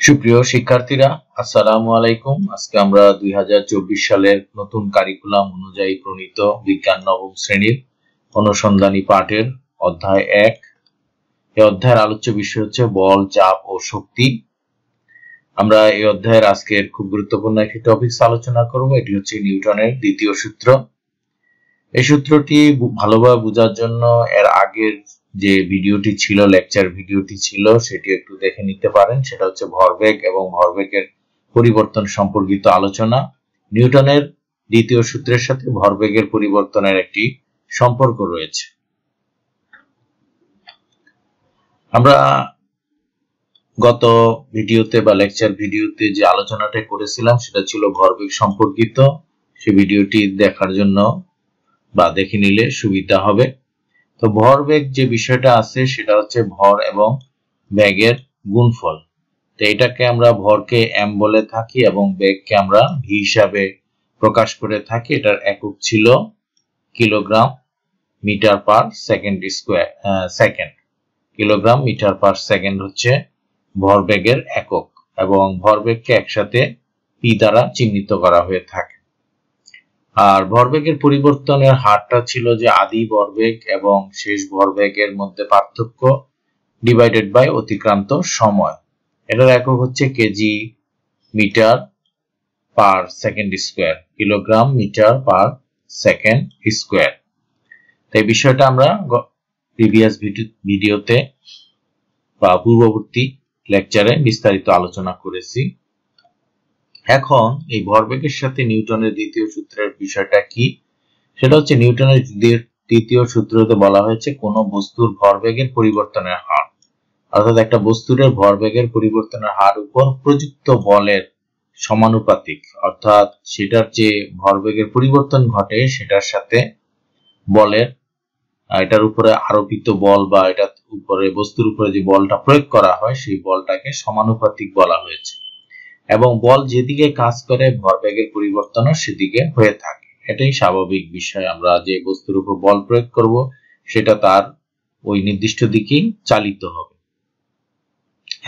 সুপ্রিয় শিক্ষার্থীরা, আসসালামু আলাইকুম। আজকে আমরা 2024 সালের নতুন কারিকুলাম অনুযায়ী প্রণীত বিজ্ঞান নবম শ্রেণীর অনুসন্ধানী পাঠের অধ্যায় 1। এই অধ্যায়ের আলোচ্য বিষয় হচ্ছে বল, চাপ ও শক্তি। আমরা এই অধ্যায়ের আজকের খুব গুরুত্বপূর্ণ একটি টপিকস আলোচনা করব। এটি হচ্ছে নিউটনের দ্বিতীয় সূত্র। এই সূত্রটি ভালোভাবে বোঝার জন্য এর আগের যে ভিডিওটি ছিল, লেকচার ভিডিওটি ছিল, সেটি একটু দেখে নিতে পারেন। সেটা হচ্ছে ভরবেগ এবং ভরবেগের পরিবর্তন সম্পর্কিত আলোচনা। নিউটনের দ্বিতীয় সূত্রের সাথে ভরবেগের পরিবর্তনের একটি সম্পর্ক রয়েছে। আমরা গত ভিডিওতে বা লেকচার ভিডিওতে যে আলোচনাটা করেছিলাম সেটা ছিল ভরবেগ সম্পর্কিত। সেই ভিডিওটি দেখার জন্য বা দেখে নিলে সুবিধা হবে। তো ভরবেগ যে বিষয়টা আছে সেটা হচ্ছে ভর এবং বেগের গুণফল। তো এটাকে আমরা ভরকে m বলে থাকি এবং বেগকে আমরা v হিসাবে প্রকাশ করে থাকি। এটার একক ছিল kilogram metre per second square second. Kilogram metre per second হচ্ছে ভরবেগের একক এবং ভরবেগকে একসাথে p দ্বারা চিহ্নিত করা হয়ে থাকে। আর ভরবেগের পরিবর্তনের হারটা ছিল যে আদি ভরবেগ এবং শেষ ভরবেগের মধ্যে পার্থক্য ডিভাইডেড বাই অতিক্রান্ত সময়। এটার একক হচ্ছে KG metre per second square, kilogram metre per second square. এই বিষয়টা আমরা প্রিভিয়াস ভিডিওতে বা পূর্ববর্তী লেকচারে বিস্তারিত আলোচনা করেছি। এখন এই ভরবেগের সাথে নিউটনের দ্বিতীয় সূত্রের বিষয়টা কি, সেটা হচ্ছে নিউটনের দ্বিতীয় সূত্রতে বলা হয়েছে কোন বস্তুর ভরবেগের পরিবর্তনের হার, অর্থাৎ একটা বস্তুর ভরবেগের পরিবর্তনের হার উপর প্রযুক্ত বলের সমানুপাতিক, অর্থাৎ সেটার যে ভরবেগের পরিবর্তন ঘটে সেটার সাথে বলের, এটার উপরে আরোপিত বল বা এটার উপরে বস্তুর উপরে যে বলটা প্রয়োগ করা হয় সেই বলটাকে সমানুপাতিক বলা হয়েছে। এবং বল যেদিকে কাজ করে ভরবেগের পরিবর্তনও সেদিকে হয়ে থাকে। এটাই স্বাভাবিক বিষয়। আমরা যে বস্তুর উপর বল প্রয়োগ করব সেটা তার ওই নির্দিষ্ট দিকেই চালিত হবে।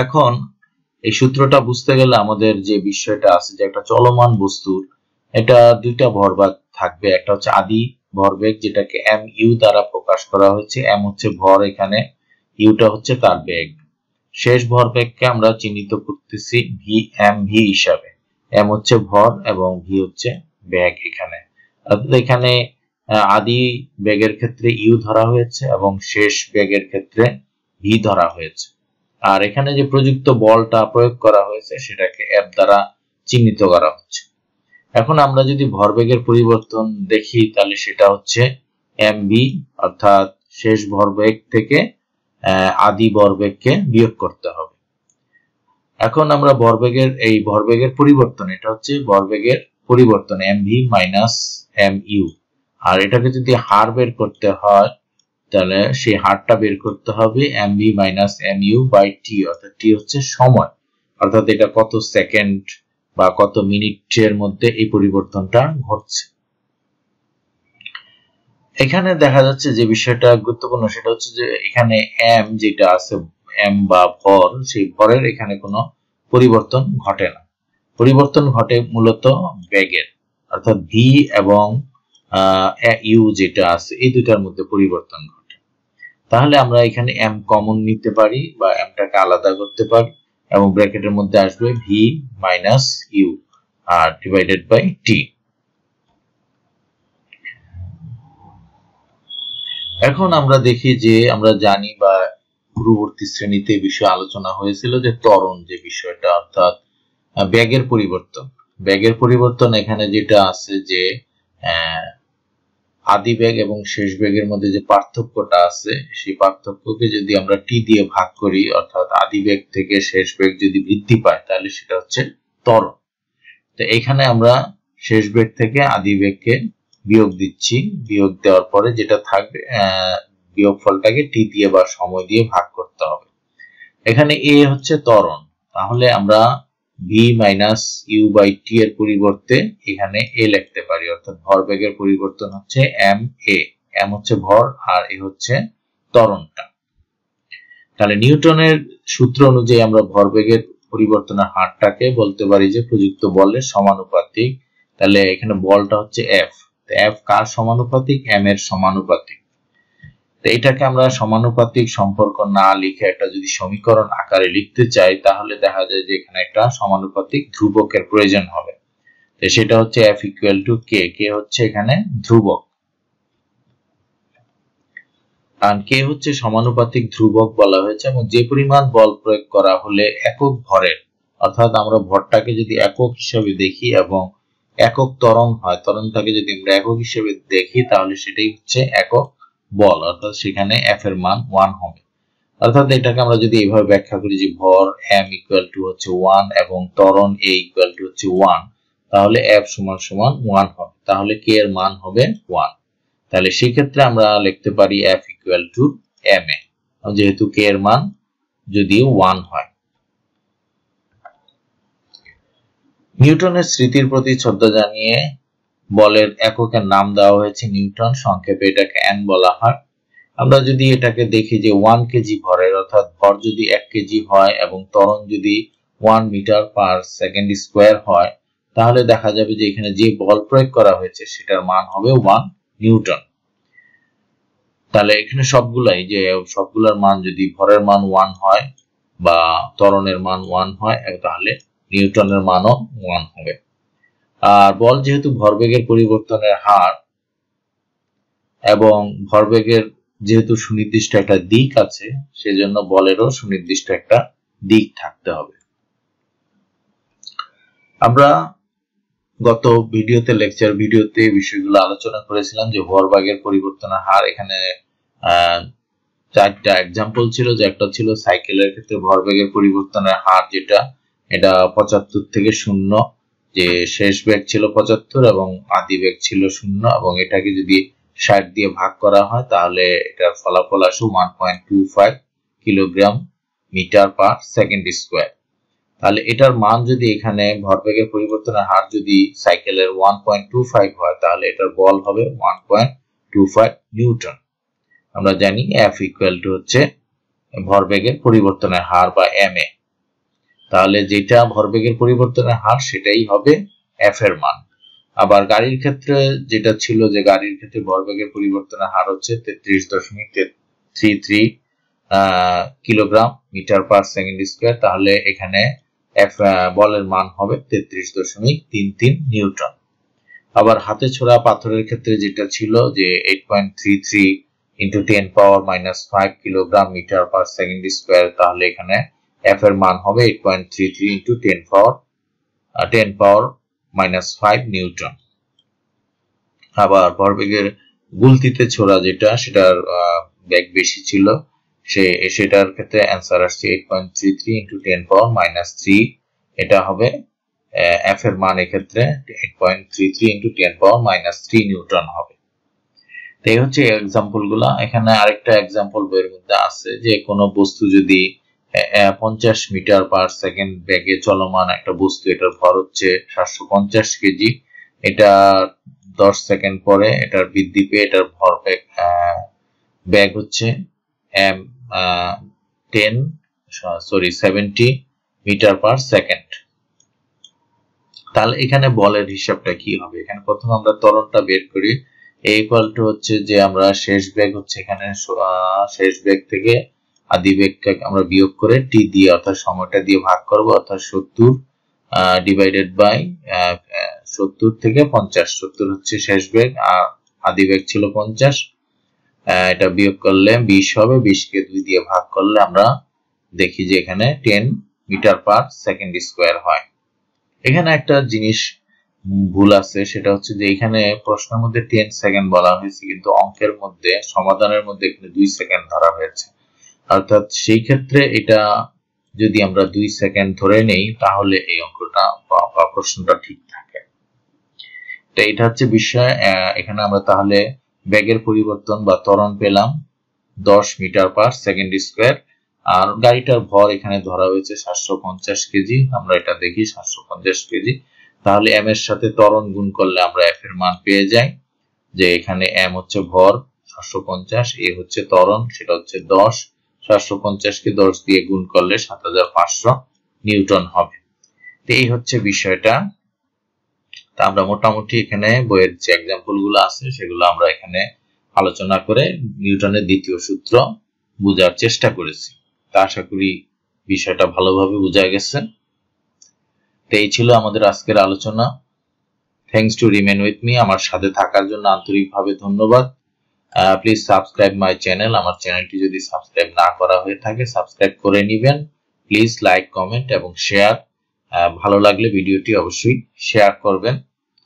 এখন এই সূত্রটা বুঝতে গেলে আমাদের যে বিষয়টা আছে যে একটা চলমান বস্তুর এটা দুইটা ভরবেগ থাকবে। একটা হচ্ছে আদি ভরবেগ যেটাকে mu দ্বারা প্রকাশ করা হয়েছে। m হচ্ছে ভর, এখানে ইউটা হচ্ছে তার বেগ। শেষ ভরবেগকে আমরা চিহ্নিত করতেছি mv হিসাবে। m হচ্ছে ভর এবং v হচ্ছে বেগ। এখানে আদি বেগের ক্ষেত্রে u ধরা হয়েছে এবং শেষ বেগের ক্ষেত্রে v ধরা হয়েছে। আর এখানে যে প্রযুক্ত বলটা প্রয়োগ করা হয়েছে সেটাকে f দ্বারা চিহ্নিত করা হচ্ছে। এখন আমরা যদি ভরবেগের পরিবর্তন দেখি তাহলে সেটা হচ্ছে mv, অর্থাৎ শেষ ভরবেগ থেকে আদি ভরবেগকে বিয়োগ করতে হবে। এখন আমরা ভরবেগের পরিবর্তন, এটা হচ্ছে ভরবেগের পরিবর্তন mv মাইনাস mu। আর এটাকে যদি হার বের করতে হয় তাহলে সেই হারটা বের করতে হবে mv minus mu by t, অর্থাৎ t হচ্ছে সময়, অর্থাৎ এটা কত সেকেন্ড বা কত মিনিটের মধ্যে এই পরিবর্তনটা ঘটছে। এখানে দেখা যাচ্ছে যে বিষয়টা গুরুত্বপূর্ণ সেটা হচ্ছে যে এখানে m যেটা আছে, m বা ভর, সেই ভরের এখানে কোনো পরিবর্তন ঘটে না। পরিবর্তন ঘটে মূলত বেগের, অর্থাৎ v এবং u যেটা আছে এই দুটার মধ্যে পরিবর্তন ঘটে। তাহলে আমরা এখানে m কমন নিতে পারি বা mটাকে আলাদা করতে পারি এবং ব্র্যাকেটের মধ্যে আসবে v মাইনাস u আর ডিভাইডেড বাই t। এখন আমরা দেখি যে আমরা জানি বা পূর্ববর্তী শ্রেণীতে বিষয় আলোচনা হয়েছিল যে ত্বরণ যে বিষয়টা, অর্থাৎ বেগের পরিবর্তন এখানে যেটা আছে যে আদি বেগ এবং শেষ বেগের মধ্যে যে পার্থক্যটা আছে সেই পার্থক্যকে যদি আমরা টি দিয়ে ভাগ করি, অর্থাৎ আদি বেগ থেকে শেষ বেগ যদি বৃদ্ধি পায় তাহলে সেটা হচ্ছে ত্বরণ। তো এখানে আমরা শেষ বেগ থেকে আদি বেগকে বিয়োগ দিচ্ছি। বিয়োগ দেওয়ার পরে যেটা থাকবে বিয়োগফলটাকে টি দিয়ে বা সময় দিয়ে ভাগ করতে হবে। এখানে এ হচ্ছে ত্বরণ, তাহলে আমরা v minus u by t এর পরিবর্তে এখানে a লিখতে পারি, অর্থাৎ ভরবেগের পরিবর্তন হচ্ছে ma। m হচ্ছে ভর আর a হচ্ছে ত্বরণটা। তাহলে নিউটনের সূত্র অনুযায়ী আমরা ভরবেগের পরিবর্তনের হারটাকে বলতে পারি যে প্রযুক্ত বলের সমানুপাতিক। তাহলে এখানে বলটা হচ্ছে এফ, এফ কার সমানুপাতিক? এম এর সমানুপাতিক। তো এটাকে আমরা সমানুপাতিক সম্পর্ক না লিখে একটা যদি সমীকরণ আকারে লিখতে চাই তাহলে দেখা যায় যে এখানে একটা সমানুপাতিক ধ্রুবকের প্রয়োজন হবে। তো সেটা হচ্ছে এফ ইকুয়াল টু কে, কে হচ্ছে এখানে ধ্রুবক, আর কে হচ্ছে সমানুপাতিক ধ্রুবক বলা হয়েছে। এবং যে পরিমাণ বল প্রয়োগ করা হলে একক ভরের, অর্থাৎ আমরা ভরটাকে যদি একক হিসেবে দেখি এবং একক ত্বরণ হয়, ত্বরণটাকে যদি আমরা একক হিসেবে দেখি তাহলে সেটাই হচ্ছে একক বল, অর্থাৎ সেখানে এফ এর মান 1 হবে। অর্থাৎ এটাকে আমরা যদি এইভাবে ব্যাখ্যা করি যে ভর এম ইকুয়াল টু হচ্ছে 1 এবং ত্বরণ এ ইকুয়াল টু হচ্ছে 1, তাহলে এফ সমান সমান 1 হবে, তাহলে কে এর মান হবে 1। তাহলে সেই ক্ষেত্রে আমরা লিখতে পারি F equal to M A, যেহেতু কে এর মান যদি 1 হয়। নিউটনের স্মৃতির প্রতি শ্রদ্ধা জানিয়ে বলের এককের নাম দেওয়া হয়েছে নিউটন, সংক্ষেপে এটাকে এন বলা হয়। আমরা যদি এটাকে দেখি যে 1 কেজি ভরের, অর্থাৎ ভর যদি 1 কেজি হয় এবং ত্বরণ যদি 1 মিটার পার সেকেন্ড স্কোয়ার হয়, তাহলে দেখা যাবে যে এখানে যে বল প্রয়োগ করা হয়েছে সেটার মান হবে 1 নিউটন। তাহলে এখানে সবগুলোর মান যদি ভরের মান 1 হয় বা ত্বরণের মান 1 হয়, তাহলে নিউটনের মানও 1 হবে। আর বল যেহেতু ভরবেগের পরিবর্তনের হার এবং ভরবেগের যেহেতু সুনির্দিষ্ট একটা দিক আছে, সেজন্য বলেরও সুনির্দিষ্ট একটা দিক থাকতে হবে। আমরা গত লেকচার ভিডিওতে বিষয়গুলো আলোচনা করেছিলাম যে ভরবেগের পরিবর্তনের হার। এখানে 4টা এক্সাম্পল ছিল, যে একটা ছিল সাইকেলের ক্ষেত্রে ভরবেগের পরিবর্তনের হার, যেটা এটা 75 থেকে 0, যে শেষ বেগ ছিল 75 এবং আদি বেগ ছিল 0, এবং এটাকে যদি 60 দিয়ে ভাগ করা হয় তাহলে এটার ফলাফল আসে 1.25 kilogram metre per second square. তাহলে এটার মান যদি এখানে ভরবেগের পরিবর্তনের হার যদি সাইকেলের 1.25 হয়, তাহলে এটার বল হবে 1.25 নিউটন। আমরা জানি এফ ইকুয়াল টু হচ্ছে ভরবেগের পরিবর্তনের হার বা এম এ। তাহলে যেটা ভরবেগের পরিবর্তনের হার সেটাই হবে এফ এর মান। আবার গাড়ির ক্ষেত্রে যেটা ছিল, যে গাড়ির ক্ষেত্রে ভরবেগের পরিবর্তনের হার হচ্ছে 33.33 kilogram metre per second square, তাহলে এখানে এফ বলের মান হবে 33.33 নিউটন। আবার হাতে ছোড়া পাথরের ক্ষেত্রে যেটা ছিল যে 8.33 into 10 power minus 5 kilogram metre per second square, তাহলে এখানে এফ এর মান হবে 8.33 into 10 power minus 5 নিউটন। আবার ভরবেগের গুলতিতে ছোড়া যেটা, সেটার বেগ বেশি ছিল, সেটার ক্ষেত্রে অ্যান্সার আসছে 8.33 into 10 power minus 3, এটা হবে এফ এর মান এক্ষেত্রে 8.33 into 10 power minus 3 নিউটন হবে। তো এই হচ্ছে এক্সাম্পল গুলা। এখানে আরেকটা এক্সাম্পল বইয়ের মধ্যে আছে, যে কোনো বস্তু যদি 50 মিটার পার সেকেন্ড বেগে চলমান একটা বস্তু, এটার ভর হচ্ছে 750 কেজি, এটা 10 সেকেন্ড পরে এটার বৃদ্ধি পেয়ে এটার ভর বেগ হচ্ছে 70 মিটার পার সেকেন্ড। তাহলে এখানে বলের হিসাবটা কি হবে? এখানে প্রথমে আমরা ত্বরণটা বের করি। এ ইকুয়াল টু হচ্ছে যে আমরা শেষ বেগ হচ্ছে এখানে শেষ বেগ থেকে আদি বেগকে আমরা বিয়োগ করে টি দিয়ে, অর্থাৎ সময়টা দিয়ে ভাগ করব, অর্থাৎ 70 ডিভাইডেড বাই 70 থেকে 50। 70 হচ্ছে শেষ বেগ আর আদি বেগ ছিল 50, এটা বিয়োগ করলে 20 হবে, 20 কে 2 দিয়ে ভাগ করলে আমরা দেখি যে এখানে 10 মিটার পার সেকেন্ড স্কোয়ার হয়। এখানে একটা জিনিস ভুল আছে, সেটা হচ্ছে যে এখানে প্রশ্নের মধ্যে 10 সেকেন্ড বলা হয়েছে, কিন্তু অঙ্কের মধ্যে সমাধানের মধ্যে এখানে 2 সেকেন্ড ধরা হয়েছে। অর্থাৎ সেই ক্ষেত্রে এটা যদি আমরা 2 সেকেন্ড ধরে নেই তাহলে এই অঙ্কটা বা প্রশ্নটা ঠিক থাকে। তো এটা হচ্ছে বিষয়। এখানে আমরা তাহলে বেগের পরিবর্তন বা ত্বরণ পেলাম 10 মিটার পার সেকেন্ড স্কোয়ার, আর গাড়িটার ভর এখানে ধরা হয়েছে 750 কেজি। আমরা এটা দেখি 750 কেজি, তাহলে এম এর সাথে ত্বরণ গুণ করলে আমরা এফ এর মান পেয়ে যাই, যে এখানে এম হচ্ছে ভর 750, এ হচ্ছে ত্বরণ, সেটা হচ্ছে 10, 750 কে 10 দিয়ে গুণ করলে 7500 নিউটন হবে। তো এই হচ্ছে বিষয়টা। তা আমরা মোটামুটি এখানে বইয়ের যে এক্সাম্পল গুলো আছে সেগুলো আমরা এখানে আলোচনা করে নিউটনের দ্বিতীয় সূত্র বোঝার চেষ্টা করেছি। তা আশা করি বিষয়টা ভালোভাবে বোঝা গেছে। তো এই ছিল আমাদের আজকের আলোচনা। Thanks to remain with me. আমার সাথে থাকার জন্য আন্তরিকভাবে ধন্যবাদ। Please subscribe my channel. আমার চ্যানেলটি যদি সাবস্ক্রাইব না করা হয়ে থাকে সাবস্ক্রাইব করে নেবেন। প্লিজ লাইক, কমেন্ট এবং শেয়ার। ভালো লাগলে ভিডিওটি অবশ্যই শেয়ার করবেন।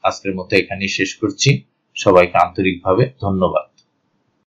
আজকের মতো এখানেই শেষ করছি। সবাইকে আন্তরিকভাবে ধন্যবাদ।